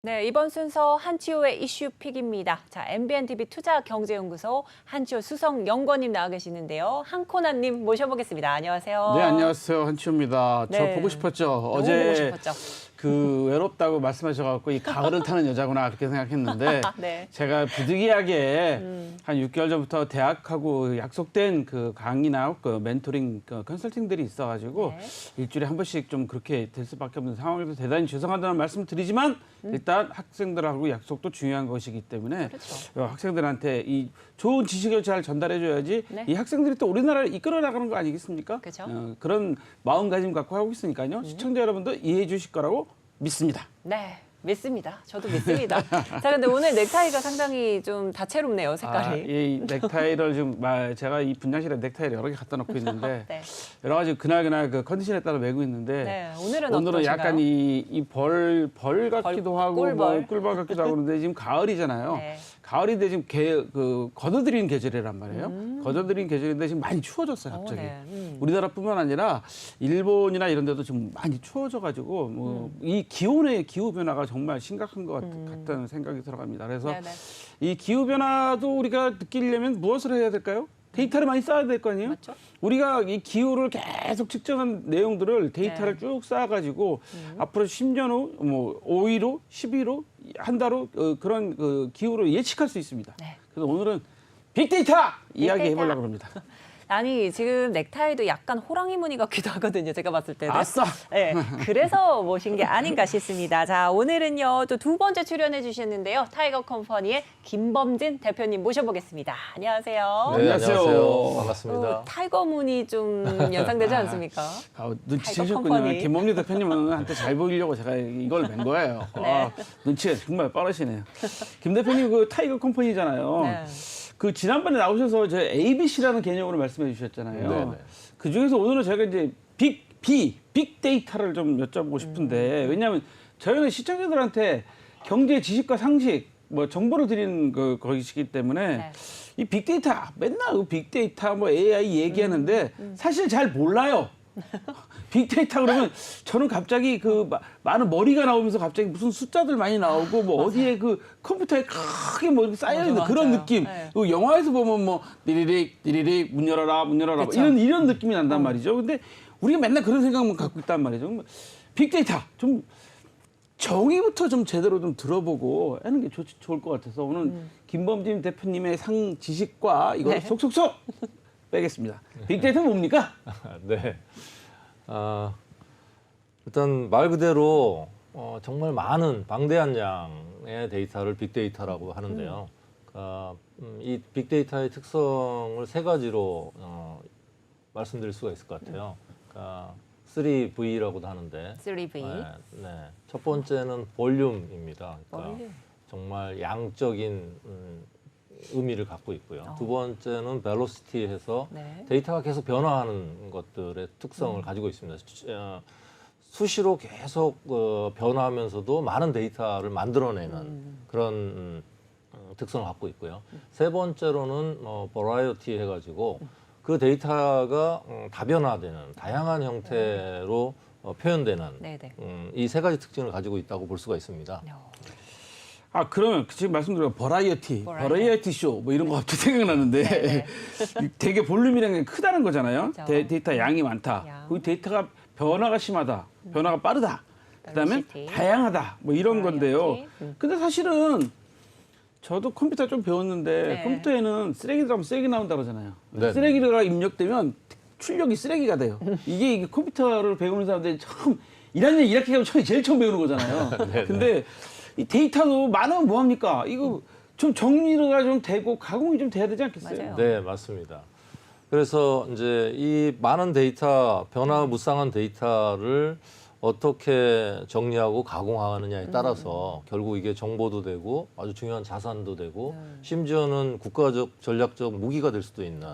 네, 이번 순서 한치호의 이슈픽입니다. 자, MBNTV 투자경제연구소 한치호 수석연구원님 나와 계시는데요. 한코나님 모셔보겠습니다. 안녕하세요. 네, 안녕하세요. 한치호입니다. 네. 저 보고 싶었죠. 너무 어제 보고 싶었죠. 그 외롭다고 말씀하셔갖고 이 가을을 타는 여자구나 그렇게 생각했는데 네. 제가 부득이하게 한 6개월 전부터 대학하고 약속된 그 강의나 그 멘토링 그 컨설팅들이 있어가지고 네. 일주일에 한 번씩 좀 그렇게 될 수밖에 없는 상황에서 대단히 죄송하다는 말씀을 드리지만 일단 학생들하고 약속도 중요한 것이기 때문에 그렇죠. 학생들한테 이 좋은 지식을 잘 전달해줘야지 네. 이 학생들이 또 우리나라를 이끌어 나가는 거 아니겠습니까? 그렇죠. 그런 마음가짐 갖고 하고 있으니까요. 시청자 여러분도 이해해 주실 거라고 믿습니다. 네, 믿습니다. 저도 믿습니다. 자, 근데 오늘 넥타이가 상당히 좀 다채롭네요, 색깔이. 이 넥타이를 좀 제가 이 분장실에 넥타이를 여러 개 갖다 놓고 있는데 네. 여러 가지 그날 그 컨디션에 따라 매고 있는데 네, 오늘은 오늘은 어떠신가요? 약간 이 벌 같기도 하고 꿀벌. 뭐 꿀벌 같기도 하고 그런데 지금 가을이잖아요. 네. 가을인데 지금 걷어들이는 계절이란 말이에요. 걷어들이는 계절인데 지금 많이 추워졌어요, 갑자기. 네. 우리나라뿐만 아니라 일본이나 이런 데도 지금 많이 추워져가지고 뭐 이 기온의 기후 변화가 정말 심각한 것 같다는 생각이 들어갑니다. 그래서 네네. 이 기후 변화도 우리가 느끼려면 무엇을 해야 될까요? 데이터를 많이 쌓아야 될 거 아니에요? 맞죠? 우리가 이 기후를 계속 측정한 내용들을 데이터를 네. 쭉 쌓아가지고 앞으로 10년 후, 뭐 5일 후, 10일 후, 한 달 후 그런 그 기후를 예측할 수 있습니다. 네. 그래서 오늘은 빅데이터 이야기 해보려고 합니다. 아니, 지금 넥타이도 약간 호랑이 무늬 같기도 하거든요, 제가 봤을 때는. 아싸! 네, 그래서 모신 게 아닌가 싶습니다. 자, 오늘은요, 또 두 번째 출연해 주셨는데요. 타이거 컴퍼니의 김범진 대표님 모셔보겠습니다. 안녕하세요. 네. 안녕하세요. 반갑습니다. 타이거 무늬 좀 연상되지 않습니까? 눈치채셨군요. 컴퍼니. 김범리 대표님한테 잘 보이려고 제가 이걸 맨 거예요. 네. 눈치가 정말 빠르시네요. 김 대표님 그 타이거 컴퍼니잖아요. 네. 그 지난번에 나오셔서 저 ABC라는 개념으로 말씀해 주셨잖아요. 네네. 그 중에서 오늘은 제가 이제 빅데이터를 좀 여쭤보고 싶은데 왜냐하면 저희는 시청자들한테 경제 지식과 상식 뭐 정보를 드리는 것이기 때문에 네. 이 빅데이터 맨날 그 빅데이터 뭐 AI 얘기하는데 사실 잘 몰라요. 빅데이터 그러면 저는 갑자기 그 많은 머리가 나오면서 갑자기 무슨 숫자들 많이 나오고 뭐 어디에 그 컴퓨터에 크게 뭐 이렇게 쌓여 있는 그런 맞아요. 느낌. 네. 그 영화에서 보면 뭐 디리릭 문 열어라 뭐 그쵸. 이런 느낌이 난단 말이죠. 근데 우리가 맨날 그런 생각만 갖고 있단 말이죠. 빅데이터 좀 정의부터 좀 제대로 좀 들어보고 하는 게 좋을 것 같아서 오늘 김범진 대표님의 상 지식과 이걸 네. 속속속 빼겠습니다. 빅데이터는 뭡니까? 네. 일단 말 그대로 정말 많은 방대한 양의 데이터를 빅데이터라고 하는데요. 이 빅데이터의 특성을 세 가지로 말씀드릴 수가 있을 것 같아요. 3V라고도 하는데 3V. 네. 첫 번째는 볼륨입니다. 그러니까 볼륨. 정말 양적인 의미를 갖고 있고요. 두 번째는 벨로시티 해서 네. 데이터가 계속 변화하는 것들의 특성을 가지고 있습니다. 수시로 계속 변화하면서도 많은 데이터를 만들어내는 그런 특성을 갖고 있고요. 세 번째로는 버라이어티 해가지고 그 데이터가 다변화되는 다양한 형태로 표현되는 네네. 이 세 가지 특징을 가지고 있다고 볼 수가 있습니다. 그러면 지금 말씀드린 버라이어티 쇼 뭐 이런 거 갑자기 생각나는데 되게 볼륨이라는 게 크다는 거잖아요. 그렇죠. 데이터 양이 많다. 양. 그 데이터가 변화가 심하다. 변화가 빠르다. 그다음에 벨로시티. 다양하다. 뭐 이런 건데요. 버라이어티. 근데 사실은 저도 컴퓨터 좀 배웠는데 네. 컴퓨터에는 쓰레기 들어가면 쓰레기 나온다 그러잖아요. 네. 쓰레기가 입력되면 출력이 쓰레기가 돼요. 이게 컴퓨터를 배우는 사람들이 처음 1학년 1학기 가면 제일 처음 배우는 거잖아요. 근데 이 데이터도 많으면 뭐합니까? 이거 좀 정리가 좀 되고 가공이 좀 돼야 되지 않겠어요? 맞아요. 네, 맞습니다. 그래서 이제 이 많은 데이터, 변화무쌍한 데이터를 어떻게 정리하고 가공하느냐에 따라서 결국 이게 정보도 되고 아주 중요한 자산도 되고 심지어는 국가적 전략적 무기가 될 수도 있는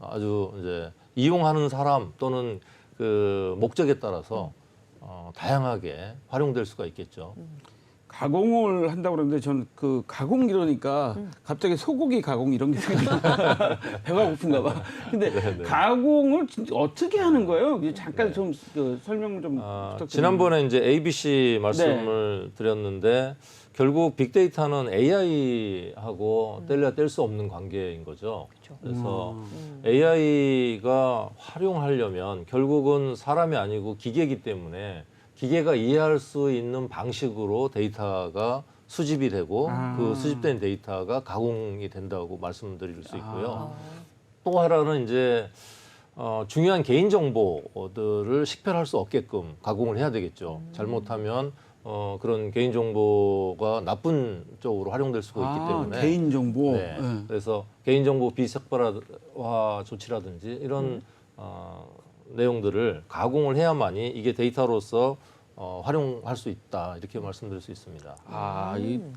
아주 이제 이용하는 사람 또는 그 목적에 따라서 다양하게 활용될 수가 있겠죠. 가공을 한다고 그러는데 저는 그 가공 이러니까 갑자기 소고기 가공 이런 게 생각나. 배가 고픈가 봐. 근데 가공을 진짜 어떻게 하는 거예요? 이제 잠깐 좀 그 설명 좀 부탁드립니다. 지난번에 이제 ABC 말씀을 드렸는데 결국 빅데이터는 AI하고 뗄래야 뗄 수 없는 관계인 거죠. 그래서 AI가 활용하려면 결국은 사람이 아니고 기계이기 때문에 기계가 이해할 수 있는 방식으로 데이터가 수집이 되고 그 수집된 데이터가 가공이 된다고 말씀드릴 수 있고요. 또 하나는 이제 중요한 개인 정보들을 식별할 수 없게끔 가공을 해야 되겠죠. 잘못하면 그런 개인 정보가 나쁜 쪽으로 활용될 수가 있기 때문에 개인 정보. 네. 그래서 개인 정보 비색발화 조치라든지 이런 내용들을 가공을 해야만이 이게 데이터로서 활용할 수 있다 이렇게 말씀드릴 수 있습니다.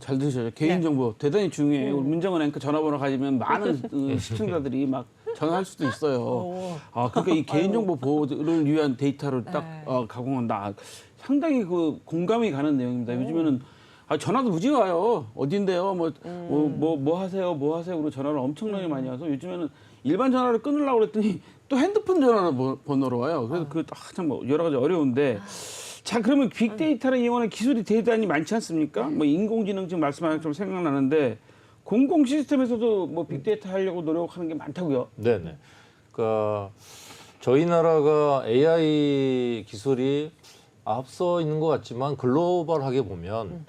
잘 들으셔요. 개인 정보 대단히 중요해요. 우리 문정은 앵커 전화번호 가지면 많은 시청자들이 막 전화할 수도 있어요. 그러니까 이 개인 정보 보호를 위한 데이터를 딱 가공한다. 상당히 그 공감이 가는 내용입니다. 요즘에는 전화도 무지 와요. 어딘데요? 뭐 하세요? 뭐 하세요? 그리고 전화를 엄청나게 많이 와서 요즘에는 일반 전화를 끊으려고 그랬더니 또 핸드폰 번호로 와요. 그래서 참 여러 가지 어려운데. 자, 그러면 빅데이터를 이용하는 기술이 대단히 많지 않습니까? 뭐 인공지능 지금 말씀하신 것처럼 생각나는데 공공 시스템에서도 뭐 빅데이터 하려고 노력하는 게 많다고요? 네네. 그러니까 저희 나라가 AI 기술이 앞서 있는 것 같지만 글로벌하게 보면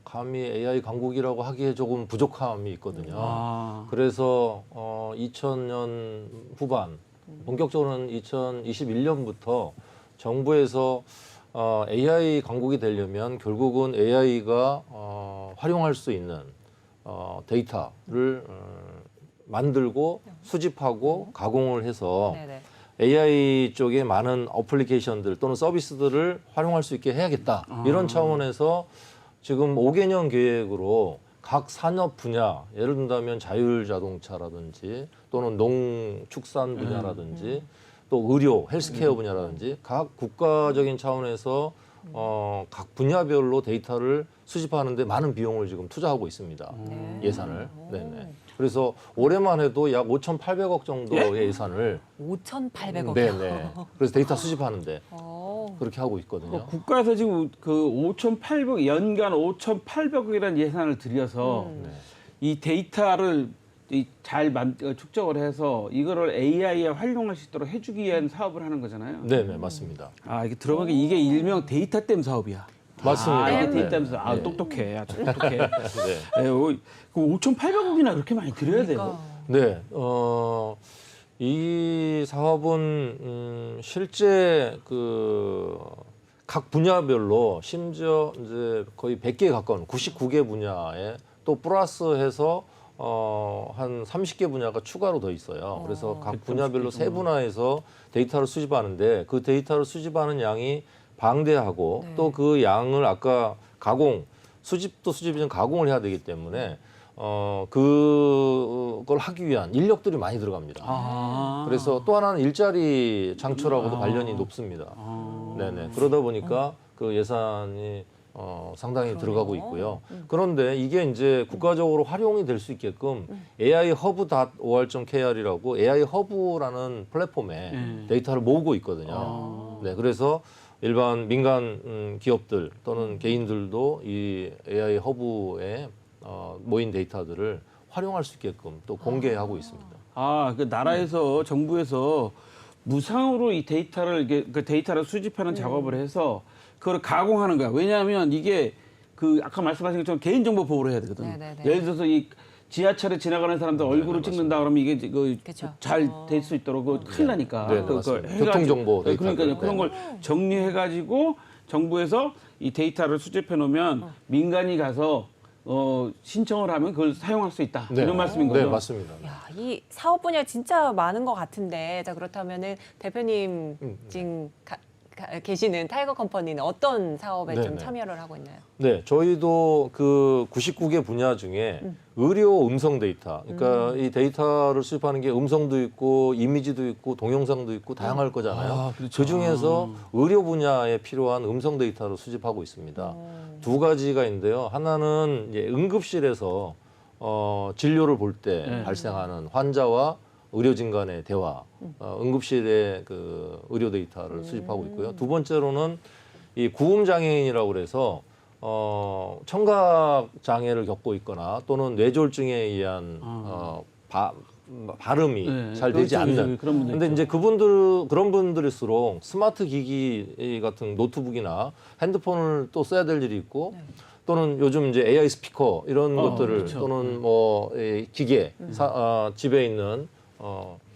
감히 AI 강국이라고 하기에 조금 부족함이 있거든요. 그래서 2000년 후반 본격적으로는 2021년부터 정부에서 AI 강국이 되려면 결국은 AI가 활용할 수 있는 데이터를 만들고 수집하고 가공을 해서 AI 쪽에 많은 어플리케이션들 또는 서비스들을 활용할 수 있게 해야겠다. 이런 차원에서 지금 5개년 계획으로 각 산업 분야, 예를 든다면 자율자동차라든지 또는 농축산 분야라든지 또 의료, 헬스케어 분야라든지 각 국가적인 차원에서 각 분야별로 데이터를 수집하는데 많은 비용을 지금 투자하고 있습니다. 예산을. 네네. 그래서 올해만 해도 약 5,800억 정도의 예산을 5,800억이요. 네네. 그래서 데이터 수집하는데 그렇게 하고 있거든요. 국가에서 지금 그 5,800 연간 5,800억이라는 예산을 들여서 이 데이터를 잘 축적을 해서 이거를 AI에 활용할 수 있도록 해주기 위한 사업을 하는 거잖아요. 네네 맞습니다. 이게 들어보니까 이게 일명 데이터댐 사업이야. 맞습니다. 이게 네. 데이터댐 사업. 네. 똑똑해. 아주 똑똑해. 네. 그 5,800억이나 그렇게 많이 들여야 돼요. 네. 이 사업은 실제 그 각 분야별로 심지어 이제 거의 100개에 가까운 99개 분야에 또 플러스해서 한 30개 분야가 추가로 더 있어요. 그래서 각 분야별로 세분화해서 데이터를 수집하는데 그 데이터를 수집하는 양이 방대하고 또 그 양을 아까 수집도 수집이지만 가공을 해야 되기 때문에 그걸 하기 위한 인력들이 많이 들어갑니다. 그래서 또 하나는 일자리 창출하고도 관련이 높습니다. 네네. 그러다 보니까 그 예산이 상당히 들어가고 있고요. 그런데 이게 이제 국가적으로 활용이 될 수 있게끔 AIHub.or.kr이라고 AI 허브라는 플랫폼에 데이터를 모으고 있거든요. 네, 그래서 일반 민간 기업들 또는 개인들도 이 AI 허브에 모인 데이터들을 활용할 수 있게끔 또 공개하고 있습니다. 그 나라에서 정부에서 무상으로 이 데이터를 그 데이터를 수집하는 작업을 해서 그걸 가공하는 거야. 왜냐하면 이게 그 아까 말씀하신 것처럼 개인정보 보호를 해야 되거든. 예를 들어서 이 지하철에 지나가는 사람들 얼굴을 찍는다 그러면 이게 잘 될 수 있도록 큰일 나니까. 네, 맞습니다. 교통정보 데이터. 그러니까 그런 걸 정리해가지고 정부에서 이 데이터를 수집해 놓으면 민간이 가서 신청을 하면 그걸 사용할 수 있다. 이런 말씀인 거죠? 네, 맞습니다. 야, 이 사업 분야 진짜 많은 것 같은데, 자 그렇다면은 대표님 지금 계시는 타이거 컴퍼니는 어떤 사업에 좀 네네. 참여를 하고 있나요? 네, 저희도 그 99개 분야 중에 의료 음성 데이터, 그러니까 이 데이터를 수집하는 게 음성도 있고 이미지도 있고 동영상도 있고 다양할 거잖아요. 아, 그렇죠. 그 중에서 의료 분야에 필요한 음성 데이터를 수집하고 있습니다. 두 가지가 있는데요. 하나는 이제 응급실에서 진료를 볼 때 네. 발생하는 환자와 의료진 간의 대화, 응급실의 그 의료 데이터를 수집하고 있고요. 두 번째로는 이 구음 장애인이라고 그래서 청각 장애를 겪고 있거나 또는 뇌졸중에 의한 발음이 네, 잘 되지 그렇죠, 않는. 그런 분들 근데 이제 그런 분들일수록 스마트 기기 같은 노트북이나 핸드폰을 또 써야 될 일이 있고 또는 요즘 이제 AI 스피커 이런 것들을 그렇죠. 또는 이 기계 집에 있는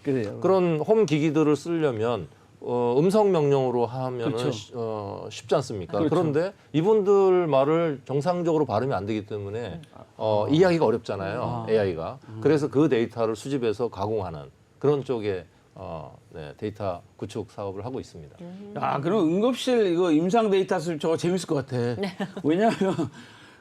그래요. 그런 홈 기기들을 쓰려면 음성 명령으로 하면은 그렇죠. 쉽지 않습니까? 그렇죠. 그런데 이분들 말을 정상적으로 발음이 안 되기 때문에 이해하기가 어렵잖아요. AI가. 그래서 그 데이터를 수집해서 가공하는 그런 쪽에 네, 데이터 구축 사업을 하고 있습니다. 야, 그럼 응급실 이거 임상 데이터 술 저거 재밌을 것 같아. 왜냐하면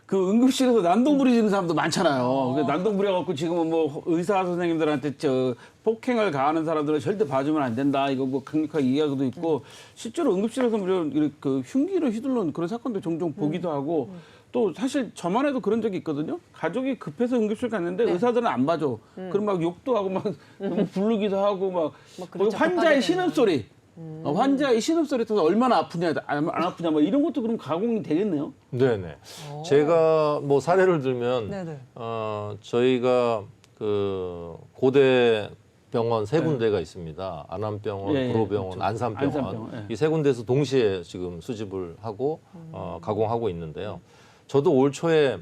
그 응급실에서 난동 부리는 사람도 많잖아요. 그 난동 부려갖고 지금은 뭐 의사 선생님들한테 저 폭행을 가하는 사람들은 절대 봐주면 안 된다. 이거 뭐 강력하게 이야기도 있고 실제로 응급실에서 무려 이렇게 그 흉기를 휘둘러는 그런 사건도 종종 보기도 하고 또 사실 저만 해도 그런 적이 있거든요. 가족이 급해서 응급실 갔는데 의사들은 안 봐줘. 그럼 막 욕도 하고 막 너무 부르기도 하고 막 그렇죠. 환자의 급하게 신음소리. 환자의 신음소리 터서 얼마나 아프냐 안 아프냐 뭐 이런 것도 그럼 가공이 되겠네요. 네네. 제가 뭐 사례를 들면 네네. 저희가 그 고대 병원 세 군데가 있습니다. 안암병원, 예, 예, 구로병원, 그렇죠. 안산병원. 안산병원, 예. 이 세 군데에서 동시에 지금 수집을 하고 가공하고 있는데요. 저도 올 초에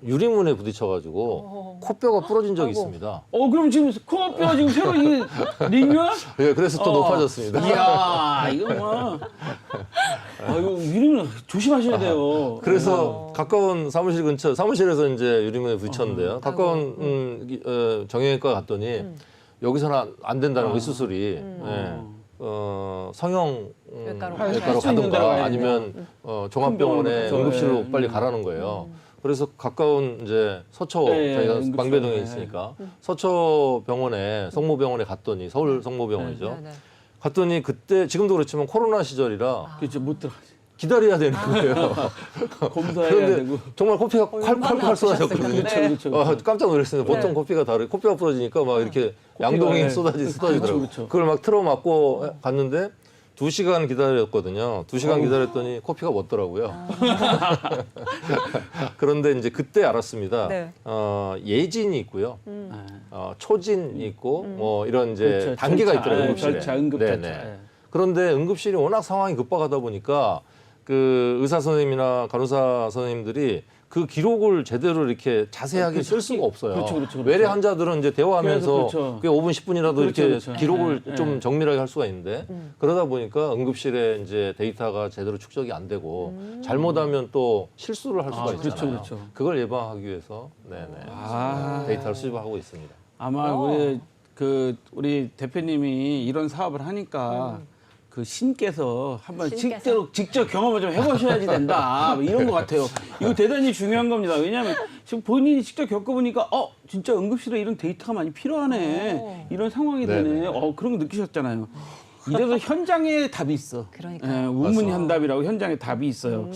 유리문에 부딪혀가지고 코뼈가 부러진 적이 있습니다. 그럼 지금 코뼈 지금 새로 이 링이야? 예, 그래서 또 높아졌습니다. 이야, 이거 뭐. 이거 유리문 조심하셔야 돼요. 그래서 가까운 사무실 근처, 사무실에서 이제 유리문에 부딪혔는데요. 가까운 정형외과 갔더니 여기서는 안 된다는 거예요, 수술이. 예. 성형 외과로 할 수 외과로 있는 데로 가든가 가야죠. 아니면 종합병원에 큰 병원으로 응급실로 가서, 빨리 가라는 거예요. 그래서 가까운 이제 서초 예, 저희가 응급실. 방배동에 예. 있으니까 서초 병원에 성모병원에 갔더니 서울 성모병원이죠. 네네. 갔더니 그때 지금도 그렇지만 코로나 시절이라 그렇죠, 못 들어가지. 기다려야 되는 거예요. 검사해야 그런데 되고. 정말 코피가 얼마나 콸콸콸 쏟아졌거든요. 아프셨을까. 그렇죠, 그렇죠. 깜짝 놀랐어요. 보통 네. 코피가 다르게 코피가 부러지니까 막 이렇게 양동이 네. 쏟아지더라고요. 그렇죠. 그걸 막 틀어 맞고 갔는데 2시간 기다렸거든요. 2시간 기다렸더니 코피가 멎더라고요. 그런데 이제 그때 알았습니다. 네. 예진이 있고요. 초진이 있고 뭐 이런 이제 그렇죠. 단계가 절차, 있더라고요. 응급실에. 절차, 응급 네네. 절차. 예. 그런데 응급실이 워낙 상황이 급박하다 보니까 그 의사 선생님이나 간호사 선생님들이 그 기록을 제대로 이렇게 자세하게 쓸 수가 없어요. 그렇죠. 외래 환자들은 이제 대화하면서 그렇죠. 그게 5분, 10분이라도 그렇죠, 이렇게 그렇죠. 기록을 예, 좀 예. 정밀하게 할 수가 있는데 그러다 보니까 응급실에 이제 데이터가 제대로 축적이 안 되고 잘못하면 또 실수를 할 수가 그렇죠, 있잖아요. 그렇죠. 그걸 예방하기 위해서 데이터를 수집하고 있습니다. 아마 우리 대표님이 이런 사업을 하니까 그 신께서 한번 신께서? 직접 경험을 좀 해보셔야지 된다 뭐 이런 것 같아요. 이거 대단히 중요한 겁니다. 왜냐하면 지금 본인이 직접 겪어보니까 진짜 응급실에 이런 데이터가 많이 필요하네 이런 상황이 네네. 되네. 그런 거 느끼셨잖아요. 이래서 현장에 답이 있어. 그러니까요. 우문현답이라고 현장에 답이 있어요.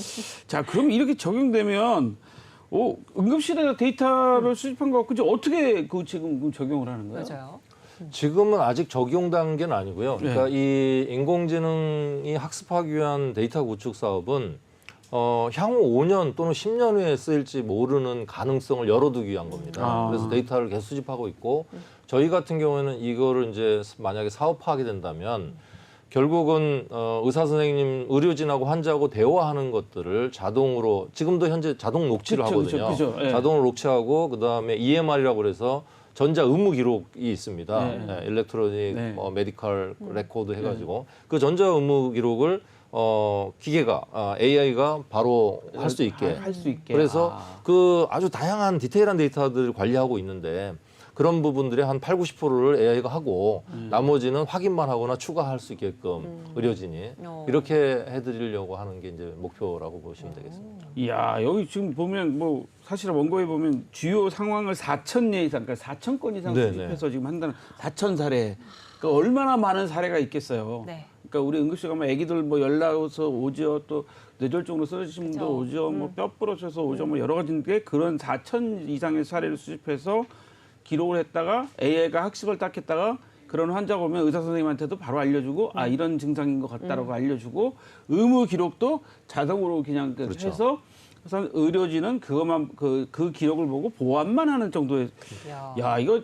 자, 그럼 이렇게 적용되면 응급실에서 데이터를 수집한 거 그죠? 어떻게 지금 적용을 하는 거예요? 맞아요. 지금은 아직 적용 단계는 아니고요. 그러니까 이 인공지능이 학습하기 위한 데이터 구축 사업은 향후 5년 또는 10년 후에 쓰일지 모르는 가능성을 열어두기 위한 겁니다. 그래서 데이터를 계속 수집하고 있고 저희 같은 경우에는 이거를 이제 만약에 사업화하게 된다면 결국은 의사 선생님, 의료진하고 환자하고 대화하는 것들을 자동으로 지금도 현재 자동 녹취를 하거든요. 그쵸. 예. 자동으로 녹취하고 그다음에 EMR이라고 그래서 전자 의무 기록이 있습니다. 네. 일렉트로닉 네. 메디컬 레코드 해가지고 그 전자 의무 기록을 기계가 AI가 바로 할 수 있게. 할 수 있게. 그래서 그 아주 다양한 디테일한 데이터들을 관리하고 있는데 그런 부분들의 한 8, 90%를 AI가 하고 나머지는 확인만 하거나 추가할 수 있게끔 의료진이 이렇게 해드리려고 하는 게 이제 목표라고 보시면 되겠습니다. 이야, 여기 지금 보면 뭐 사실 원고에 보면 주요 상황을 4,000례 이상, 그러니까 4,000건 이상 네네. 수집해서 지금 한다는 4,000 사례. 그러니까 얼마나 많은 사례가 있겠어요. 네. 그러니까 우리 응급실 가면 아기들 뭐 열나서 오죠, 또 뇌졸중으로 쓰러지신 분도 그렇죠. 오죠, 뭐 뼈 부러져서 오죠, 뭐 여러 가지인데 그런 4,000 이상의 사례를 수집해서 기록을 했다가 AI가 학습을 딱 했다가 그런 환자가 오면 의사 선생님한테도 바로 알려주고 아 이런 증상인 것 같다라고 알려주고 의무 기록도 자동으로 그냥 그렇죠. 해서 그래서 의료진은 그것만 그 기록을 보고 보완만 하는 정도의 야 이거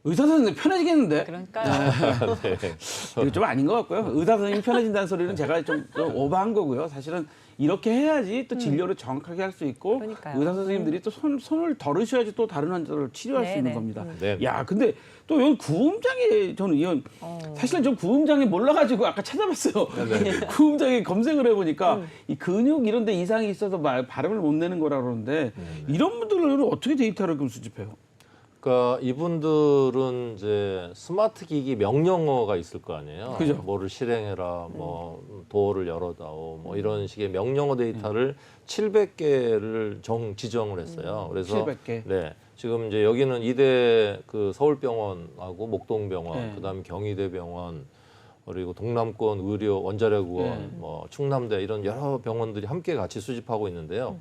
의사 선생님 편해지겠는데? 그러니까요. 이거 좀 아닌 것 같고요. 의사 선생님 편해진다는 소리는 제가 좀 오버한 거고요. 사실은 이렇게 해야지 또 진료를 정확하게 할 수 있고 그러니까요. 의사 선생님들이 또 손을 덜으셔야지 또 다른 환자를 치료할 수 있는 네네. 겁니다. 네. 야, 근데 또 여기 구음장애 저는 이건 사실은 좀 구음장애 몰라가지고 아까 찾아봤어요. 구음장애 검색을 해보니까 이 근육 이런 데 이상이 있어서 발음을 못 내는 거라 그러는데 이런 분들은 어떻게 데이터를 그럼 수집해요? 그러니까 이분들은 이제 스마트 기기 명령어가 있을 거 아니에요. 그죠. 뭐를 실행해라, 뭐 도어를 열어다오, 뭐 이런 식의 명령어 데이터를 700개를 지정을 했어요. 그래서 700개. 네, 지금 이제 여기는 이대 그 서울병원하고 목동병원, 네. 그다음에 경희대병원, 그리고 동남권 의료 원자력의원, 네. 뭐 충남대 이런 여러 병원들이 함께 같이 수집하고 있는데요.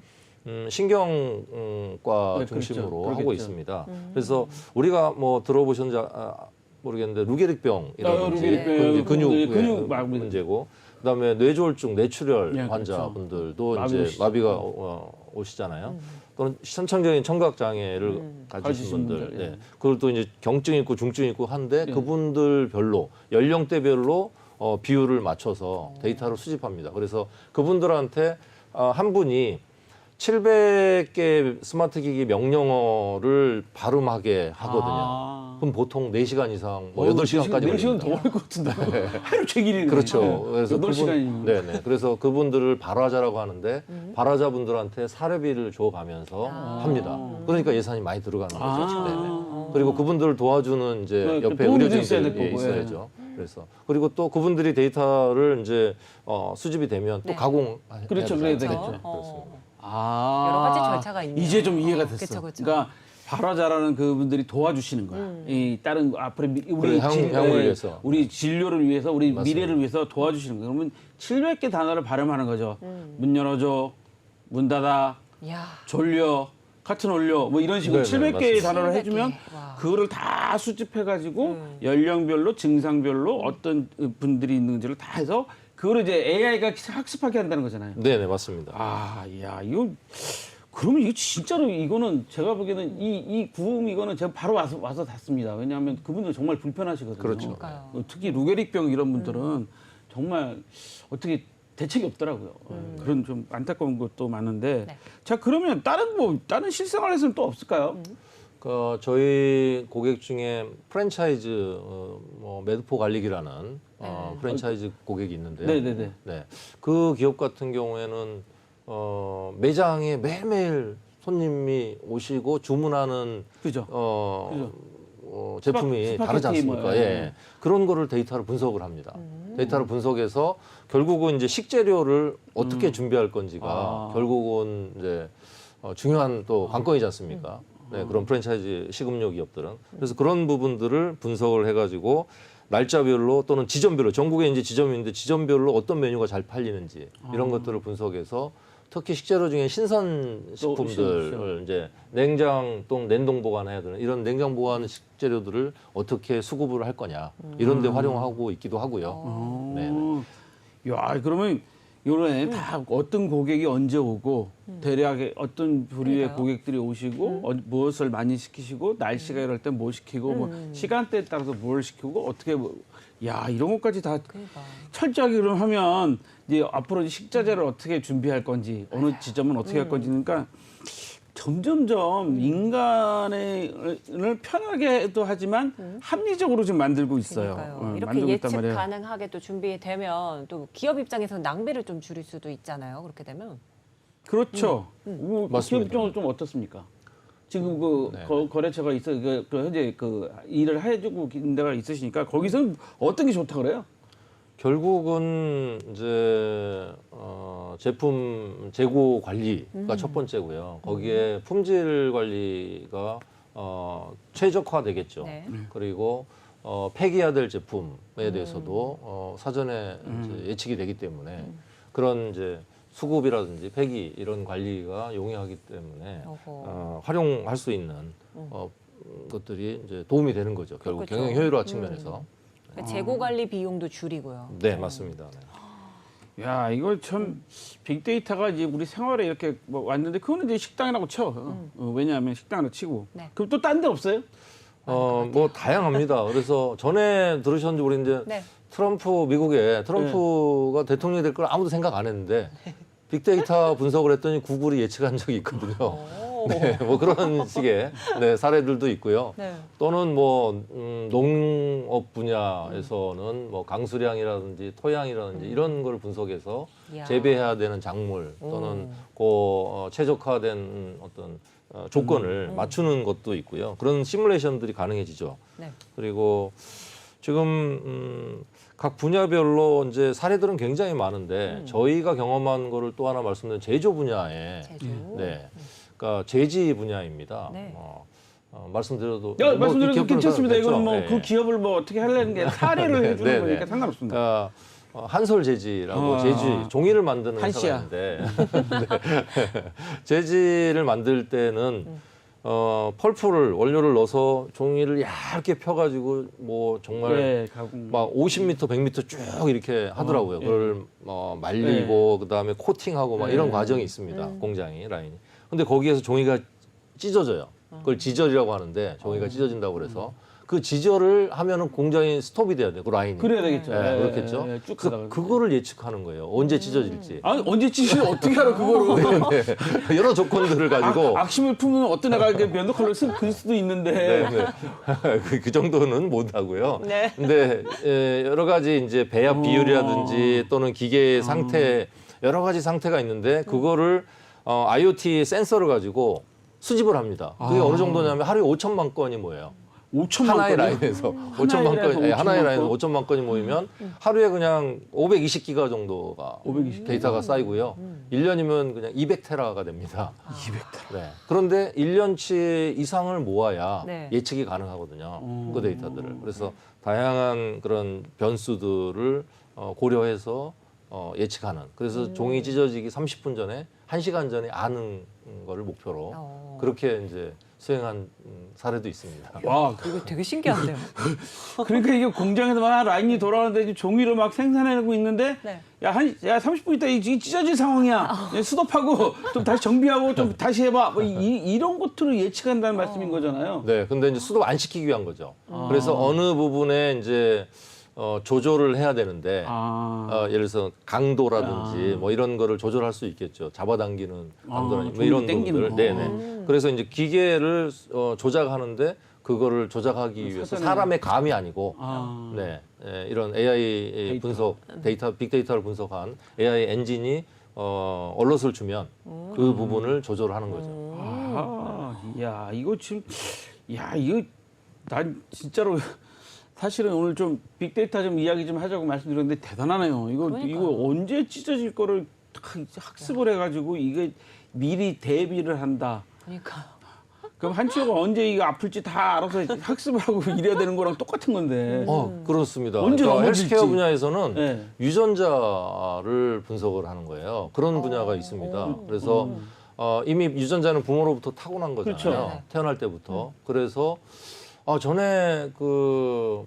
신경과 네, 중심으로 그렇죠. 하고 그러겠죠. 있습니다. 그래서 우리가 뭐 들어보셨는지 모르겠는데 루게릭병이라든지 루게릭병, 근육 근육 막 문제고, 그다음에 뇌졸중, 뇌출혈 예, 환자분들도 마비 이제 오시죠. 마비가 오시잖아요. 또는 선천적인 청각 장애를 가지신 가지신 분들, 분들, 예. 네. 그리고 또 이제 경증 있고 중증 있고 한데 그분들별로 연령대별로 비율을 맞춰서 데이터를 수집합니다. 그래서 그분들한테 한 분이 700개 스마트 기기 명령어를 발음하게 하거든요. 그럼 보통 4시간 이상, 뭐 8시간까지 4시간 더 걸립니다. 걸릴 것 같은데. 하루 종일이네. 그렇죠. 그래서 8시간이면. 네네. 그래서 그분들을 발화자라고 하는데 발화자분들한테 사례비를 줘가면서 합니다. 그러니까 예산이 많이 들어가는 거죠. 네네. 그리고 그분들을 도와주는 이제 네, 옆에 도움도 있어야 의료진들이 될 거고, 있어야죠. 그래서 그리고 또 그분들이 데이터를 이제 수집이 되면 또 네. 가공 그렇죠, 그래야 되겠죠. 그렇습니다. 여러 가지 절차가 있네요. 이제 좀 이해가 됐어. 그쵸, 그쵸. 그러니까 발화자라는 그분들이 도와주시는 거야. 이 다른 앞으로 우리 그래, 향후를 위해서. 우리 진료를 위해서, 우리 미래를 위해서 도와주시는 거예요. 그러면 700개 단어를 발음하는 거죠. 문 열어줘, 문 닫아, 이야. 졸려, 카튼 올려, 뭐 이런 식으로 네네, 700개의 맞습니다. 단어를 700개. 해주면 와. 그거를 다 수집해가지고 연령별로, 증상별로 어떤 분들이 있는지를 다 해서 그거를 이제 AI가 학습하게 한다는 거잖아요. 네네 맞습니다. 아, 야, 이거 그러면 이거 진짜로 이거는 제가 보기에는 이 구음 이거는 제가 바로 와서 닿습니다. 왜냐하면 그분들 정말 불편하시거든요. 그렇죠. 그러니까요. 특히 루게릭병 이런 분들은 정말 어떻게 대책이 없더라고요. 그런 좀 안타까운 것도 많은데. 네. 자, 그러면 다른 실생활에서는 또 없을까요? 그 저희 고객 중에 프랜차이즈 뭐 매드포 관리기라는 프랜차이즈 고객이 있는데요. 네네네. 네. 그 기업 같은 경우에는 매장에 매일매일 손님이 오시고 주문하는 그죠. 제품이 스파게티 다르지 않습니까? 뭐, 예. 그런 거를 데이터를 분석을 합니다. 데이터를 분석해서 결국은 이제 식재료를 어떻게 준비할 건지가 결국은 이제 중요한 또 관건이지 않습니까? 네, 그런 프랜차이즈 식음료 기업들은. 그래서 그런 부분들을 분석을 해가지고 날짜별로 또는 지점별로, 전국에 이제 지점이 있는데 지점별로 어떤 메뉴가 잘 팔리는지 이런 것들을 분석해서 특히 식재료 중에 신선 식품들을 이제 냉장 또는 냉동 보관해야 되는 이런 냉장 보관 식재료들을 어떻게 수급을 할 거냐 이런 데 활용하고 있기도 하고요. 네. 야, 그러면 요번에 다 어떤 고객이 언제 오고 대략에 어떤 부류의 그러니까요. 고객들이 오시고 무엇을 많이 시키시고 날씨가 이럴 때 뭐 시키고 뭐 시간대에 따라서 뭘 시키고 어떻게 야, 이런 것까지 다 그러니까. 철저하게 그럼 하면 이제 앞으로 식자재를 어떻게 준비할 건지 어느 지점은 어떻게 할 건지 그러니까 점점점 인간을 편하게도 하지만 합리적으로 좀 만들고 있어요. 그러니까요. 이렇게 만들고 있단 예측 말이에요. 가능하게 또 준비되면 또 기업 입장에서는 낭비를 좀 줄일 수도 있잖아요. 그렇게 되면. 그렇죠. 뭐 맞습니다. 기업 입장은 좀 어떻습니까? 지금 그 네. 거래처가 있어 그 현재 그 일을 해주고 있는 데가 있으시니까 거기서 어떤 게 좋다 그래요? 결국은 이제 제품 재고 관리가 첫 번째고요. 거기에 품질 관리가 최적화되겠죠. 네. 그리고 폐기해야 될 제품에 대해서도 사전에 이제 예측이 되기 때문에 그런 이제 수급이라든지 폐기 이런 관리가 용이하기 때문에 활용할 수 있는 것들이 이제 도움이 되는 거죠. 결국 그렇죠. 경영 효율화 측면에서. 그러니까 재고 관리 비용도 줄이고요. 네, 맞습니다. 네. 야, 이거 참 빅데이터가 이제 우리 생활에 이렇게 뭐 왔는데 그거는 이제 식당이라고 쳐. 왜냐하면 식당으로 치고. 네. 그럼 또 딴 데 없어요? 뭐 다양합니다. 그래서 전에 들으셨는지 우리 이제 네. 미국에 트럼프가 대통령이 될 걸 아무도 생각 안 했는데 빅데이터 분석을 했더니 구글이 예측한 적이 있거든요. 오. 네, 뭐 그런 식의 사례들도 있고요. 네. 또는 뭐 농업 분야에서는 뭐 강수량이라든지 토양이라든지 이런 걸 분석해서 이야. 재배해야 되는 작물 또는 그 최적화된 어떤 조건을 맞추는 것도 있고요. 그런 시뮬레이션들이 가능해지죠. 네. 그리고 지금 각 분야별로 이제 사례들은 굉장히 많은데 저희가 경험한 거를 또 하나 말씀드리면 제조 분야에 제조. 네. 그러니까 제지 분야입니다. 네. 말씀드려도 야, 말씀드려도 기업 괜찮습니다. 분야는 이건 뭐 됐죠? 그 네. 기업을 뭐 어떻게 하려는 게 사례를 해주는 네, 거니까 네. 상관없습니다. 그러니까 한솔 제지라고 제지 종이를 만드는 한시야. 회사가 있는데 네. 제지를 만들 때는 펄프를 원료를 넣어서 종이를 얇게 펴가지고 뭐 정말 예, 가공. 막 50m, 100m 쭉 이렇게 하더라고요. 예. 그걸 말리고 그다음에 코팅하고 막 이런 과정이 있습니다. 공장이 라인이. 근데 거기에서 종이가 찢어져요. 그걸 지절이라고 하는데 종이가 찢어진다고 그래서 그 지절을 하면은 공장이 스톱이 돼야 돼요. 그 라인이. 그래야 되겠죠. 네, 예, 그렇겠죠. 예, 쭉 그래서 가다가. 그거를 예측하는 거예요. 언제 찢어질지. 아니 언제 찢지 어떻게 알아 그거를? 네. 여러 조건들을 가지고 악심을 품으면 어떤 애가 이렇게 면도칼로 글 수도 있는데. 네, 네. 그 정도는 못 하고요. 네. 근데 여러 가지 이제 배합 비율이라든지 또는 기계의 상태 여러 가지 상태가 있는데 그거를 IoT 센서를 가지고 수집을 합니다. 그게 어느 정도냐면 하루에 5천만 건이 모여요. 5천만 하나의 건이요? 라인에서 하나의 5천만 건, 라인에서 하나의 5천만 라인에서 건? 5천만 건이 모이면 하루에 그냥 520기가 정도가 520 데이터가 쌓이고요. 1년이면 그냥 200테라가 됩니다. 200테라. 네. 그런데 1년치 이상을 모아야 네. 예측이 가능하거든요. 그 데이터들을. 그래서 다양한 그런 변수들을 고려해서 예측하는. 그래서 종이 찢어지기 30분 전에 1시간 전에 아는 거를 목표로 그렇게 이제 수행한 사례도 있습니다. 와, 이거 되게 신기한데요. 그러니까 이게 공장에서 막 라인이 돌아가는데 지금 종이를 막 생산해내고 있는데 네. 야 30분 있다 이게 찢어질 상황이야. 스톱하고 좀 다시 정비하고 좀 다시 해봐. 뭐 이런 것들을 예측한다는 말씀인 거잖아요. 네, 근데 이제 수도 안 시키기 위한 거죠. 그래서 어느 부분에 이제 조절을 해야 되는데 예를 들어서 강도라든지 뭐 이런 거를 조절할 수 있겠죠. 잡아당기는 강도라든지 뭐 이런 땡기는 부분들. 거. 네네. 그래서 이제 기계를 조작하는데 그거를 조작하기 위해서 사전에. 사람의 감이 아니고 아. 네, 이런 AI 분석 빅데이터를 분석한 AI 엔진이 얼럿을 주면 그 부분을 조절하는 거죠. 야, 이거 지금 이거 난 진짜로 사실은 오늘 좀 빅데이터 좀 이야기 좀 하자고 말씀드렸는데 대단하네요. 이거 언제 찢어질 거를 학습을 해가지고 이게 미리 대비를 한다. 그러니까. 그럼 한치호가 언제 이거 아플지 다 알아서 학습을 하고 이래야 되는 거랑 똑같은 건데. 그렇습니다. 언제 그러니까 넘어질지. 헬스케어 분야에서는 네. 유전자를 분석을 하는 거예요. 그런 분야가 있습니다. 그래서 이미 유전자는 부모로부터 타고난 거잖아요. 그렇죠. 태어날 때부터. 그래서 전에 그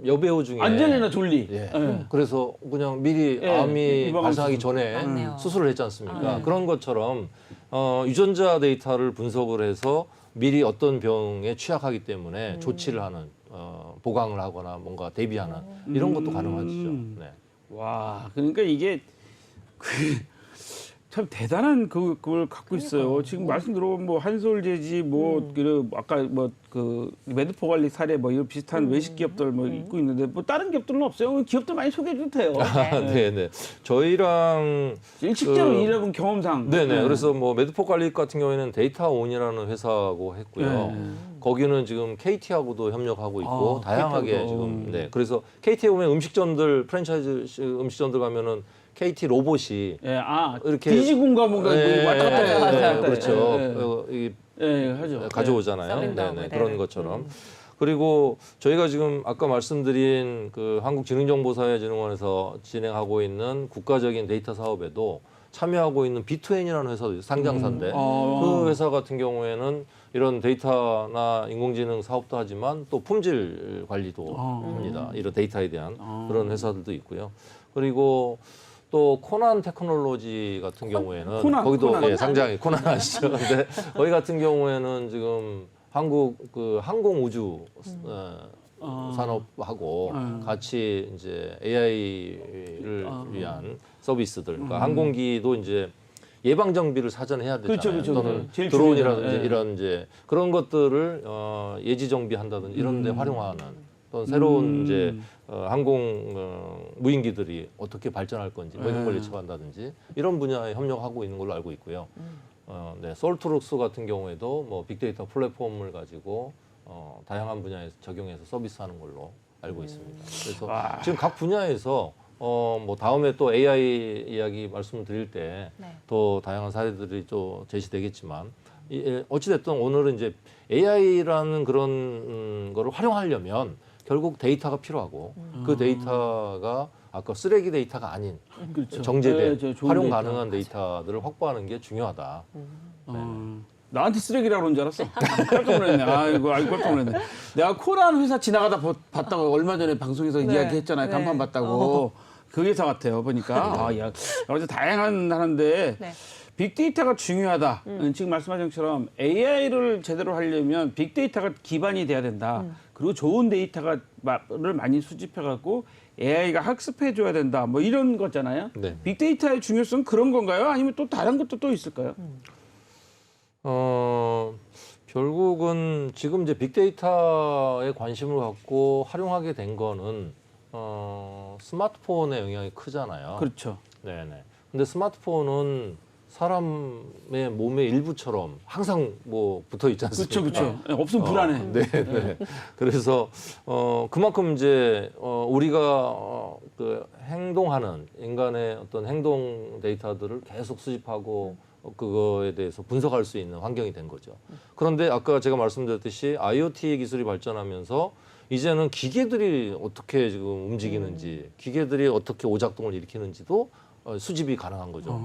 여배우 중에 안젤리나 졸리. 예. 예. 그래서 그냥 미리 예, 암이 유방암 발생하기 수술. 전에 맞네요. 수술을 했지 않습니까? 네. 그런 것처럼 유전자 데이터를 분석을 해서 미리 어떤 병에 취약하기 때문에 조치를 하는 보강을 하거나 뭔가 대비하는 이런 것도 가능하죠. 네. 와, 그러니까 이게 참 대단한 그걸 갖고 있어요. 지금 말씀 들어보면 뭐 한솔제지 그 아까 그 매드포 관리 사례 뭐 이런 비슷한 외식 기업들 뭐 있고 있는데 뭐 다른 기업들은 없어요. 기업들 많이 소개해 줘도 돼요. 네네. 저희랑 실제로 일해본 경험상. 네네. 그래서 뭐 매드포 관리 같은 경우에는 데이터온이라는 회사하고 했고요. 거기는 지금 KT하고도 협력하고 있고 다양하게 KT 하고도. 지금 네. 그래서 KT에 보면 음식점들 프랜차이즈 음식점들 가면은 KT 로봇이 이렇게 디지군가 뭔가 왔다 갔다 해요. 그렇죠. 하죠. 가져오잖아요. 네네. 그런 것처럼. 그리고 저희가 지금 아까 말씀드린 그 한국지능정보사회진흥원에서 진행하고 있는 국가적인 데이터 사업에도 참여하고 있는 B2N이라는 회사도 상장사인데 그 회사 같은 경우에는 이런 데이터나 인공지능 사업도 하지만 또 품질 관리도 합니다. 이런 데이터에 대한 그런 회사들도 있고요. 그리고 또 코난 테크놀로지 같은 경우에는 거기도 코난. 상장이 코난 아시죠? 근데 거기 같은 경우에는 지금 한국 그 항공 우주 산업하고 같이 이제 AI를 위한 서비스들, 그러니까 항공기도 이제 예방 정비를 사전에 해야 되잖아요. 그렇죠. 또는 제일 드론이라든지 중요하죠. 이런 이제 그런 것들을 예지 정비한다든지 이런 데 활용하는 또 새로운 이제 항공 무인기들이 어떻게 발전할 건지 뭐 이런 걸 예측한다든지 이런 분야에 협력하고 있는 걸로 알고 있고요. 네, 솔트룩스 같은 경우에도 뭐 빅데이터 플랫폼을 가지고 다양한 분야에 적용해서 서비스하는 걸로 알고 있습니다. 그래서 지금 각 분야에서 뭐 다음에 또 AI 이야기 말씀드릴 때 더 다양한 사례들이 또 제시되겠지만 어찌됐든 오늘은 이제 AI라는 그런 거를 활용하려면 결국 데이터가 필요하고 그 데이터가 아까 쓰레기 데이터가 아닌 정제된 활용 가능한 데이터들을 확보하는 게 중요하다. 나한테 쓰레기라고 그런 줄 알았어. 깜짝 놀랐네. 아이고 깜짝 놀랐네. 내가 코란 회사 지나가다 봤다고 얼마 전에 방송에서 이야기했잖아요. 간판 봤다고. 그 회사 같아요. 보니까. 그래서 다양한 하는데 빅데이터가 중요하다. 지금 말씀하신 것처럼 AI를 제대로 하려면 빅데이터가 기반이 돼야 된다. 그리고 좋은 데이터를 많이 수집해갖고 AI가 학습해줘야 된다. 뭐 이런 거잖아요. 네. 빅데이터의 중요성은 그런 건가요? 아니면 또 다른 것도 또 있을까요? 결국은 지금 이제 빅데이터에 관심을 갖고 활용하게 된 거는 스마트폰의 영향이 크잖아요. 그렇죠. 네네. 근데 스마트폰은 사람의 몸의 일부처럼 항상 뭐 붙어 있지 않습니까? 그렇죠. 없으면 불안해. 네. 그래서 그만큼 이제 우리가 그 행동하는 인간의 어떤 행동 데이터들을 계속 수집하고 그거에 대해서 분석할 수 있는 환경이 된 거죠. 그런데 아까 제가 말씀드렸듯이 IoT 기술이 발전하면서 이제는 기계들이 어떻게 지금 움직이는지, 기계들이 어떻게 오작동을 일으키는지도 수집이 가능한 거죠.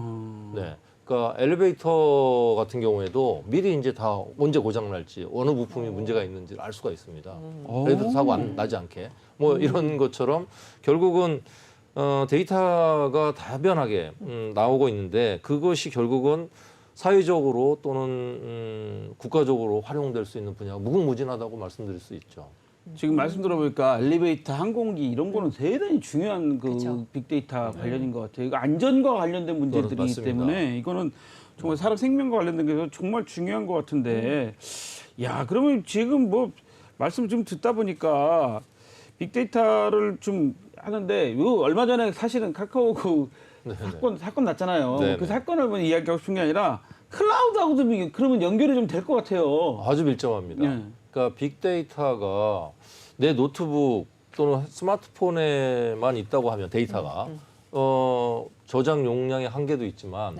네. 그러니까 엘리베이터 같은 경우에도 미리 이제 다 언제 고장 날지, 어느 부품이 문제가 있는지를 알 수가 있습니다. 엘리베이터 사고 나지 않게. 뭐 이런 것처럼 결국은 데이터가 다변하게 나오고 있는데 그것이 결국은 사회적으로 또는 국가적으로 활용될 수 있는 분야가 무궁무진하다고 말씀드릴 수 있죠. 지금 말씀 들어보니까 엘리베이터, 항공기 이런 거는 대단히 중요한 그렇죠. 빅데이터 관련인 것 같아요. 이거 안전과 관련된 문제들이기 맞습니다. 때문에 이거는 정말 사람 생명과 관련된 게 정말 중요한 것 같은데, 야 그러면 지금 뭐 말씀 좀 듣다 보니까 빅데이터를 좀 하는데 이거 얼마 전에 사실은 카카오 그 사건 났잖아요. 네네. 그 사건을 이야기하고 싶은 게 아니라 클라우드하고도 그러면 연결이 좀 될 것 같아요. 아주 밀접합니다. 네. 그러니까 빅데이터가 내 노트북 또는 스마트폰에만 있다고 하면 데이터가 저장 용량의 한계도 있지만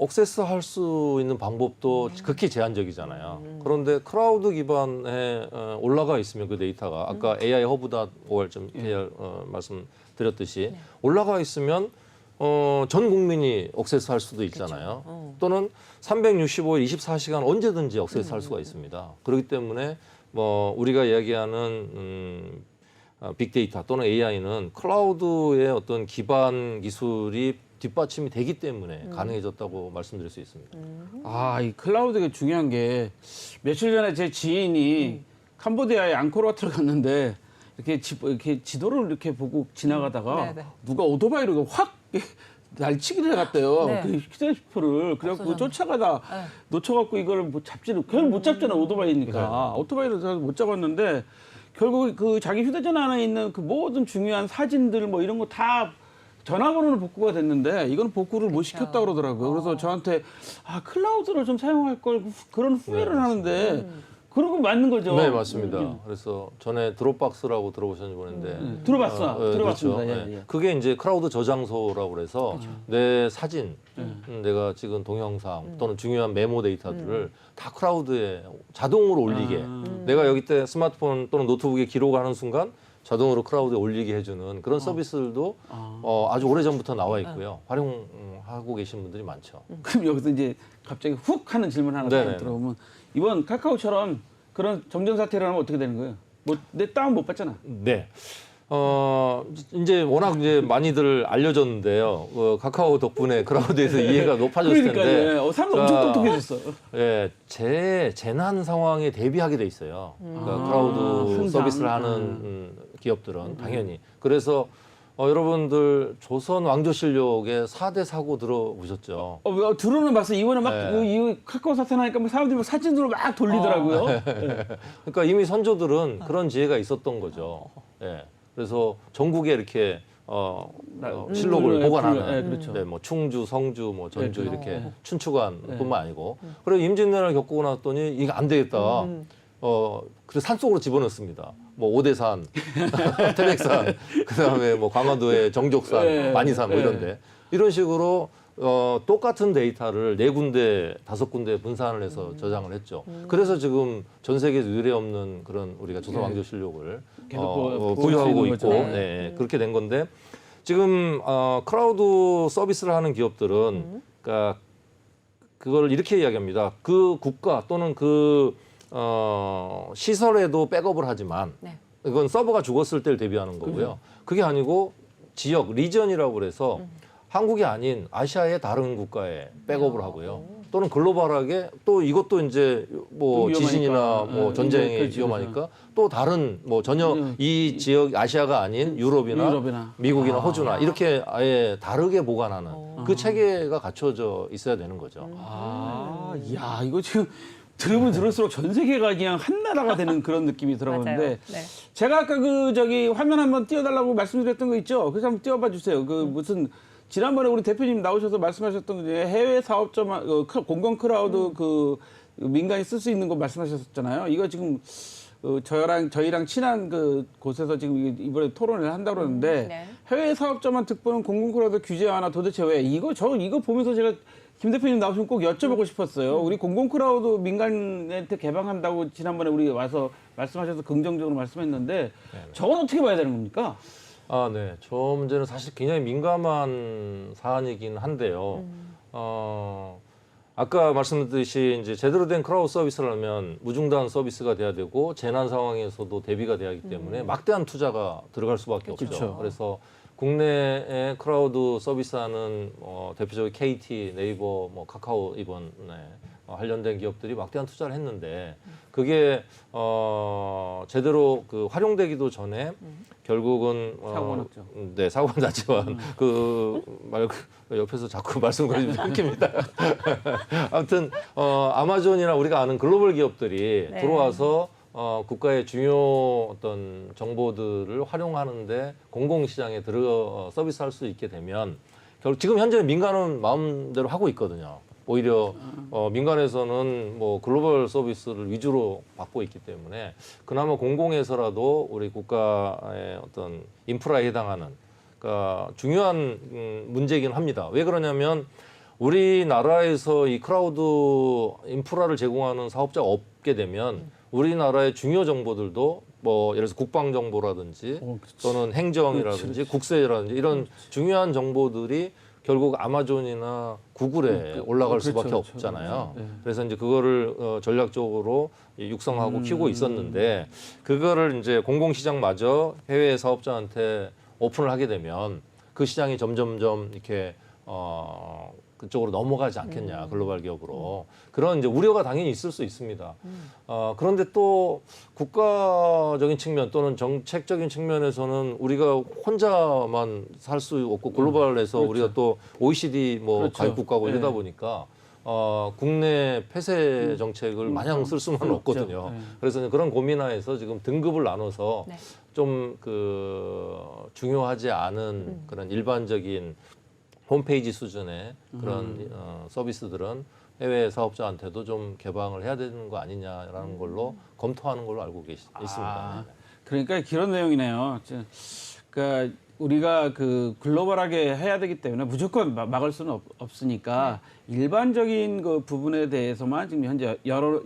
액세스할 수 있는 방법도 극히 제한적이잖아요. 그런데 클라우드 기반에 올라가 있으면 그 데이터가 아까 AI hub.or.kr 말씀드렸듯이 올라가 있으면 전 국민이 액세스할 수도 있잖아요. 또는 365일 24시간 언제든지 액세스할 수가 있습니다. 그렇기 때문에 뭐 우리가 이야기하는 빅데이터 또는 AI는 클라우드의 어떤 기반 기술이 뒷받침이 되기 때문에 가능해졌다고 말씀드릴 수 있습니다. 이 클라우드가 중요한 게 며칠 전에 제 지인이 캄보디아에 앙코르와트를 갔는데 이렇게 지도를 이렇게 보고 지나가다가 누가 오토바이로 확 날치기를 해갔대요. 네. 그 히트레시프를 그래갖고 없어졌네. 쫓아가다 네. 놓쳐갖고 이걸 뭐 잡지를 그걸 못 잡잖아 오토바이니까 오토바이를 못 잡았는데 결국 그 자기 휴대전화 안에 있는 그 모든 중요한 사진들 뭐 이런 거 다 전화번호는 복구가 됐는데 이건 복구를 못 시켰다 그러더라고요. 그래서 저한테 클라우드를 좀 사용할 걸 그런 후회를 하는데 그런 건 맞는 거죠. 네, 맞습니다. 그래서 전에 드롭박스라고 들어보셨는지 모르겠는데 들어봤습니다. 그렇죠. 예, 예. 예. 그게 이제 크라우드 저장소라고 그래서 내 사진, 내가 찍은 동영상 또는 중요한 메모 데이터들을 다 크라우드에 자동으로 올리게. 내가 여기 때 스마트폰 또는 노트북에 기록하는 순간 자동으로 크라우드에 올리게 해주는 그런 서비스들도 아주 오래전부터 나와 있고요. 활용하고 계신 분들이 많죠. 그럼 여기서 이제 갑자기 훅 하는 질문 하나 네네. 들어보면 이번 카카오처럼 그런 정전 사태를 하면 어떻게 되는 거예요? 뭐 내 다운 못 받잖아. 네. 이제 워낙 이제 많이들 알려졌는데요. 카카오 덕분에 크라우드에서 이해가 높아졌을 텐데. 그러니까요. 사람들 엄청 자, 똑똑해졌어. 예, 재난 상황에 대비하게 돼 있어요. 그러니까 크라우드 항상. 서비스를 하는 기업들은 당연히. 그래서 여러분들 조선 왕조실록의 4대 사고 들어보셨죠? 들어는 봤어. 이번에 막 네. 이 카카오 사태 나니까 막 사람들이 막 사진으로 막 돌리더라고요. 네. 그러니까 이미 선조들은 그런 지혜가 있었던 거죠. 예. 그래서 전국에 이렇게 실록을 보관하는, 네, 그렇죠. 네, 뭐 충주, 성주, 뭐 전주 네, 이렇게 춘추관뿐만 아니고, 그리고 임진왜란을 겪고 났더니 이게 안 되겠다. 그래서 산 속으로 집어넣습니다. 뭐 오대산, 태백산, 그다음에 뭐 강화도의 정족산, 네, 만이산 뭐 네. 이런데 이런 식으로 똑같은 데이터를 4군데, 5군데 분산을 해서 저장을 했죠. 그래서 지금 전 세계에서 유례 없는 그런 우리가 조선 왕조실록을 계속 보유하고 보여주고 있고, 있는 거죠. 네, 그렇게 된 건데 지금 크라우드 서비스를 하는 기업들은 그러니까 그걸 이렇게 이야기합니다. 그 국가 또는 그 시설에도 백업을 하지만 네. 이건 서버가 죽었을 때를 대비하는 거고요. 그게 아니고 지역, 리전이라고 그래서 한국이 아닌 아시아의 다른 국가에 백업을 하고요. 또는 글로벌하게 또 이것도 이제 뭐 위험하니까. 지진이나 뭐 네, 전쟁이 그렇지, 위험하니까 또 다른 뭐 전혀 이 지역 아시아가 아닌 유럽이나 미국이나 호주나 이렇게 아예 다르게 보관하는 그 체계가 갖춰져 있어야 되는 거죠. 야, 이거 지금 들으면 들을수록 전 세계가 그냥 한 나라가 되는 그런 느낌이 들어오는데 맞아요. 네. 제가 아까 그 화면 한번 띄워달라고 말씀드렸던 거 있죠? 그래서 한번 띄워봐 주세요. 그 무슨 지난번에 우리 대표님 나오셔서 말씀하셨던 게 해외 사업자만 공공 크라우드 그 민간이 쓸 수 있는 거 말씀하셨잖아요. 이거 지금 저희랑 친한 그 곳에서 지금 이번에 토론을 한다고 그러는데 네. 해외 사업자만 득보는 공공 크라우드 규제 완화 도대체 왜 이거 보면서 제가 김 대표님 나오시면 꼭 여쭤보고 싶었어요. 우리 공공 크라우드 민간한테 개방한다고 지난번에 우리 와서 말씀하셔서 긍정적으로 말씀했는데 저건 어떻게 봐야 되는 겁니까? 네. 저 문제는 사실 굉장히 민감한 사안이긴 한데요. 아까 말씀드렸듯이 이제 제대로 된 크라우드 서비스를 하면 무중단 서비스가 돼야 되고 재난 상황에서도 대비가 돼야 하기 때문에 막대한 투자가 들어갈 수밖에 없죠. 그렇죠. 그래서 국내에 크라우드 서비스하는 대표적인 KT, 네이버, 뭐 카카오 이번에 관련된 기업들이 막대한 투자를 했는데 그게 제대로 그 활용되기도 전에 결국은 사고가 났죠. 네, 사고가 났지만 옆에서 자꾸 말씀 걸리면 끊깁니다. 아무튼 아마존이나 우리가 아는 글로벌 기업들이 네. 들어와서 국가의 중요 어떤 정보들을 활용하는데 공공시장에 서비스할 수 있게 되면 지금 현재 민간은 마음대로 하고 있거든요. 오히려 민간에서는 뭐 글로벌 서비스를 위주로 받고 있기 때문에 그나마 공공에서라도 우리 국가의 어떤 인프라에 해당하는 그러니까 중요한 문제이긴 합니다. 왜 그러냐면 우리나라에서 이 크라우드 인프라를 제공하는 사업자가 없게 되면 우리나라의 중요 정보들도 뭐 예를 들어서 국방 정보라든지 또는 행정이라든지 국세라든지 이런 중요한 정보들이 결국 아마존이나 구글에 올라갈 수밖에 없잖아요. 그래서 이제 그거를 전략적으로 육성하고 키우고 있었는데 그거를 이제 공공시장마저 해외 사업자한테 오픈을 하게 되면 그 시장이 점점점 이렇게 그쪽으로 넘어가지 않겠냐 글로벌 기업으로 그런 이제 우려가 당연히 있을 수 있습니다. 그런데 또 국가적인 측면 또는 정책적인 측면에서는 우리가 혼자만 살 수 없고 글로벌에서 그렇죠. 우리가 또 OECD 뭐 그렇죠. 가입 국가고 이러다 네. 보니까 국내 폐쇄 정책을 마냥 쓸 수는 그렇죠. 없거든요. 네. 그래서 그런 고민하에서 지금 등급을 나눠서 네. 좀 중요하지 않은 그런 일반적인 홈페이지 수준의 그런 서비스들은 해외 사업자한테도 좀 개방을 해야 되는 거 아니냐라는 걸로 검토하는 걸로 알고 있습니다. 네. 그러니까 그런 내용이네요. 그러니까 우리가 그 글로벌하게 해야 되기 때문에 무조건 막을 수는 없으니까 일반적인 그 부분에 대해서만 지금 현재 여러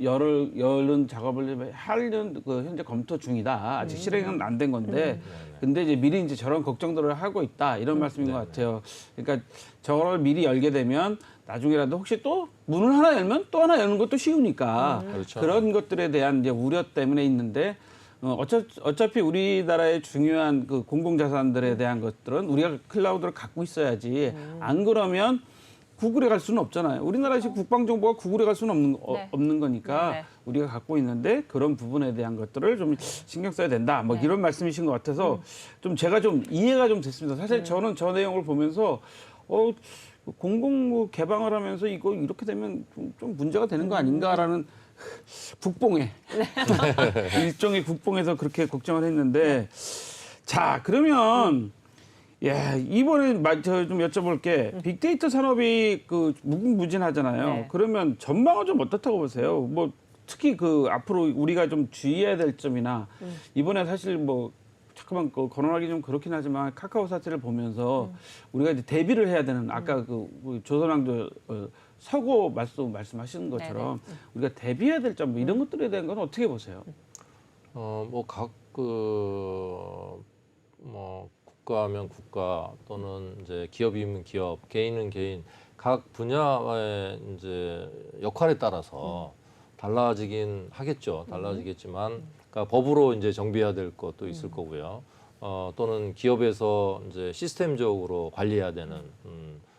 작업을 하려는 그 현재 검토 중이다. 아직 실행은 안 된 건데, 근데 이제 미리 이제 저런 걱정들을 하고 있다 이런 말씀인 것 같아요. 그러니까 저걸 미리 열게 되면 나중에라도 혹시 또 문을 하나 열면 또 하나 여는 것도 쉬우니까 그렇죠. 그런 것들에 대한 이제 우려 때문에 있는데. 어차피 우리나라의 중요한 그 공공자산들에 대한 것들은 우리가 클라우드를 갖고 있어야지. 안 그러면 구글에 갈 수는 없잖아요. 우리나라 지금 국방정보가 구글에 갈 수는 없는 거니까 네. 우리가 갖고 있는데 그런 부분에 대한 것들을 좀 신경 써야 된다. 뭐 이런 말씀이신 것 같아서 좀 제가 좀 이해가 좀 됐습니다. 사실 저는 저 내용을 보면서 공공 개방을 하면서 이거 이렇게 되면 좀 문제가 되는 거 아닌가라는 국뽕에 일종의 국뽕에서 그렇게 걱정을 했는데 자 그러면 이번에 저 좀 여쭤볼게 빅데이터 산업이 그 무궁무진하잖아요. 네. 그러면 전망은 좀 어떻다고 보세요? 뭐 특히 그 앞으로 우리가 좀 주의해야 될 점이나 이번에 사실 뭐 잠깐만 거론하기 좀 그렇긴 하지만 카카오 사태를 보면서 우리가 이제 대비를 해야 되는 아까 그 조선왕도 서고 말씀하시는 것처럼 우리가 대비해야 될 점 이런 것들에 대한 건 어떻게 보세요? 국가면 국가 또는 이제 기업이면 기업, 개인은 개인 각 분야의 이제 역할에 따라서 달라지긴 하겠죠. 달라지겠지만 그러니까 법으로 이제 정비해야 될 것도 있을 거고요. 또는 기업에서 이제 시스템적으로 관리해야 되는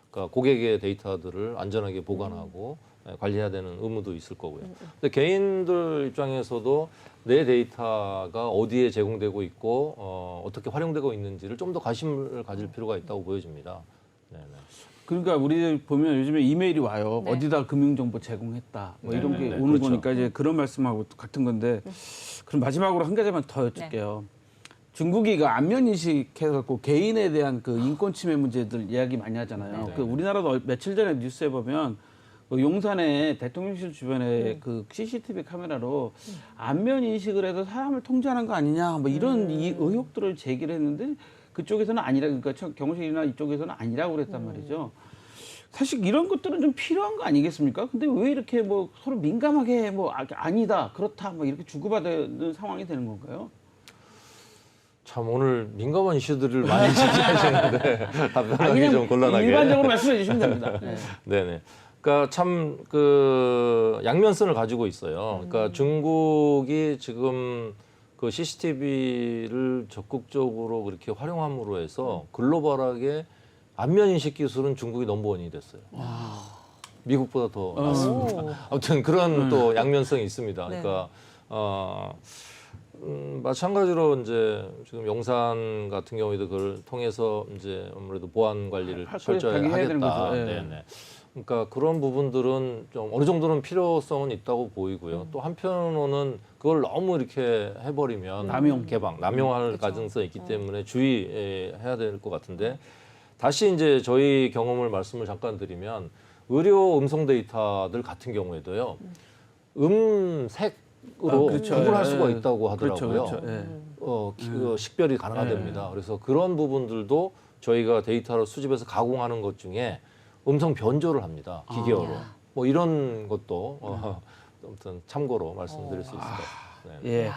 그러니까 고객의 데이터들을 안전하게 보관하고 관리해야 되는 의무도 있을 거고요. 근데 개인들 입장에서도 내 데이터가 어디에 제공되고 있고 어떻게 활용되고 있는지를 좀 더 관심을 가질 필요가 있다고 보여집니다. 네네. 그러니까 우리들 보면 요즘에 이메일이 와요. 네. 어디다 금융정보 제공했다. 뭐 이런 게 오는 그렇죠. 거니까 이제 그런 말씀하고 같은 건데 그럼 마지막으로 한 가지만 더 여쭐게요. 중국이 그 안면 인식해갖고 개인에 대한 그 인권 침해 문제들 이야기 많이 하잖아요. 네. 그 우리나라도 며칠 전에 뉴스에 보면 그 용산에 대통령실 주변에 그 CCTV 카메라로 안면 인식을 해서 사람을 통제하는 거 아니냐 뭐 이런 이 의혹들을 제기를 했는데 그쪽에서는 아니라 그러니까 경호실이나 이쪽에서는 아니라고 그랬단 말이죠. 사실 이런 것들은 좀 필요한 거 아니겠습니까? 근데 왜 이렇게 뭐 서로 민감하게 뭐 아니다 그렇다 뭐 이렇게 주고받는 상황이 되는 건가요? 참 오늘 민감한 이슈들을 많이 제기하시는데 답변하기 그냥 좀 곤란하게. 일반적으로 말씀해 주시면 됩니다. 네. 네네. 그러니까 참 그 양면성을 가지고 있어요. 그러니까 중국이 지금 그 CCTV를 적극적으로 그렇게 활용함으로 해서 글로벌하게 안면 인식 기술은 중국이 넘버원이 됐어요. 미국보다 더 낫습니다. 아무튼 그런 또 양면성이 있습니다. 그러니까 마찬가지로 이제 지금 용산 같은 경우에도 그걸 통해서 이제 아무래도 보안 관리를 철저히 해야 되는 하겠다. 거죠. 예. 네네. 그러니까 그런 부분들은 좀 어느 정도는 필요성은 있다고 보이고요. 또 한편으로는 그걸 너무 이렇게 해버리면 남용할 가능성이 있기 때문에 주의해야 될 것 같은데 다시 이제 저희 경험을 말씀을 잠깐 드리면 의료 음성 데이터들 같은 경우에도요. 음색으로 그렇죠. 구분할 예. 수가 있다고 하더라고요. 그렇죠. 예. 식별이 가능하답니다. 그래서 그런 부분들도 저희가 데이터를 수집해서 가공하는 것 중에 음성 변조를 합니다. 기계어로. 뭐 이런 것도 아무튼 참고로 말씀드릴 수 있을 것 같아요. 네. 예.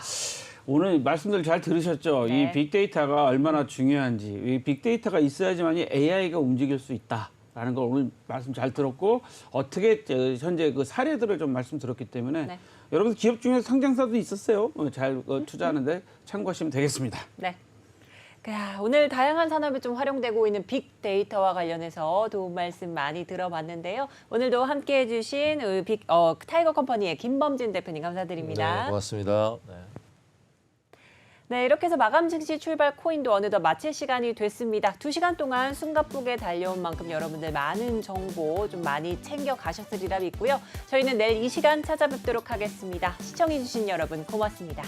오늘 말씀들 잘 들으셨죠? 네. 이 빅데이터가 얼마나 중요한지, 이 빅데이터가 있어야지만이 AI가 움직일 수 있다라는 걸 오늘 말씀 잘 들었고 어떻게 현재 그 사례들을 좀 말씀 들었기 때문에 네. 여러분들 기업 중에서 상장사도 있었어요. 잘 투자하는데 참고하시면 되겠습니다. 네. 오늘 다양한 산업에 좀 활용되고 있는 빅데이터와 관련해서 도움 말씀 많이 들어봤는데요. 오늘도 함께해 주신 타이거 컴퍼니의 김범진 대표님 감사드립니다. 네, 고맙습니다. 네. 네, 이렇게 해서 마감 증시 출발 코인도 어느덧 마칠 시간이 됐습니다. 2시간 동안 숨가쁘게 달려온 만큼 여러분들 많은 정보 좀 많이 챙겨 가셨으리라 믿고요. 저희는 내일 이 시간 찾아뵙도록 하겠습니다. 시청해 주신 여러분 고맙습니다.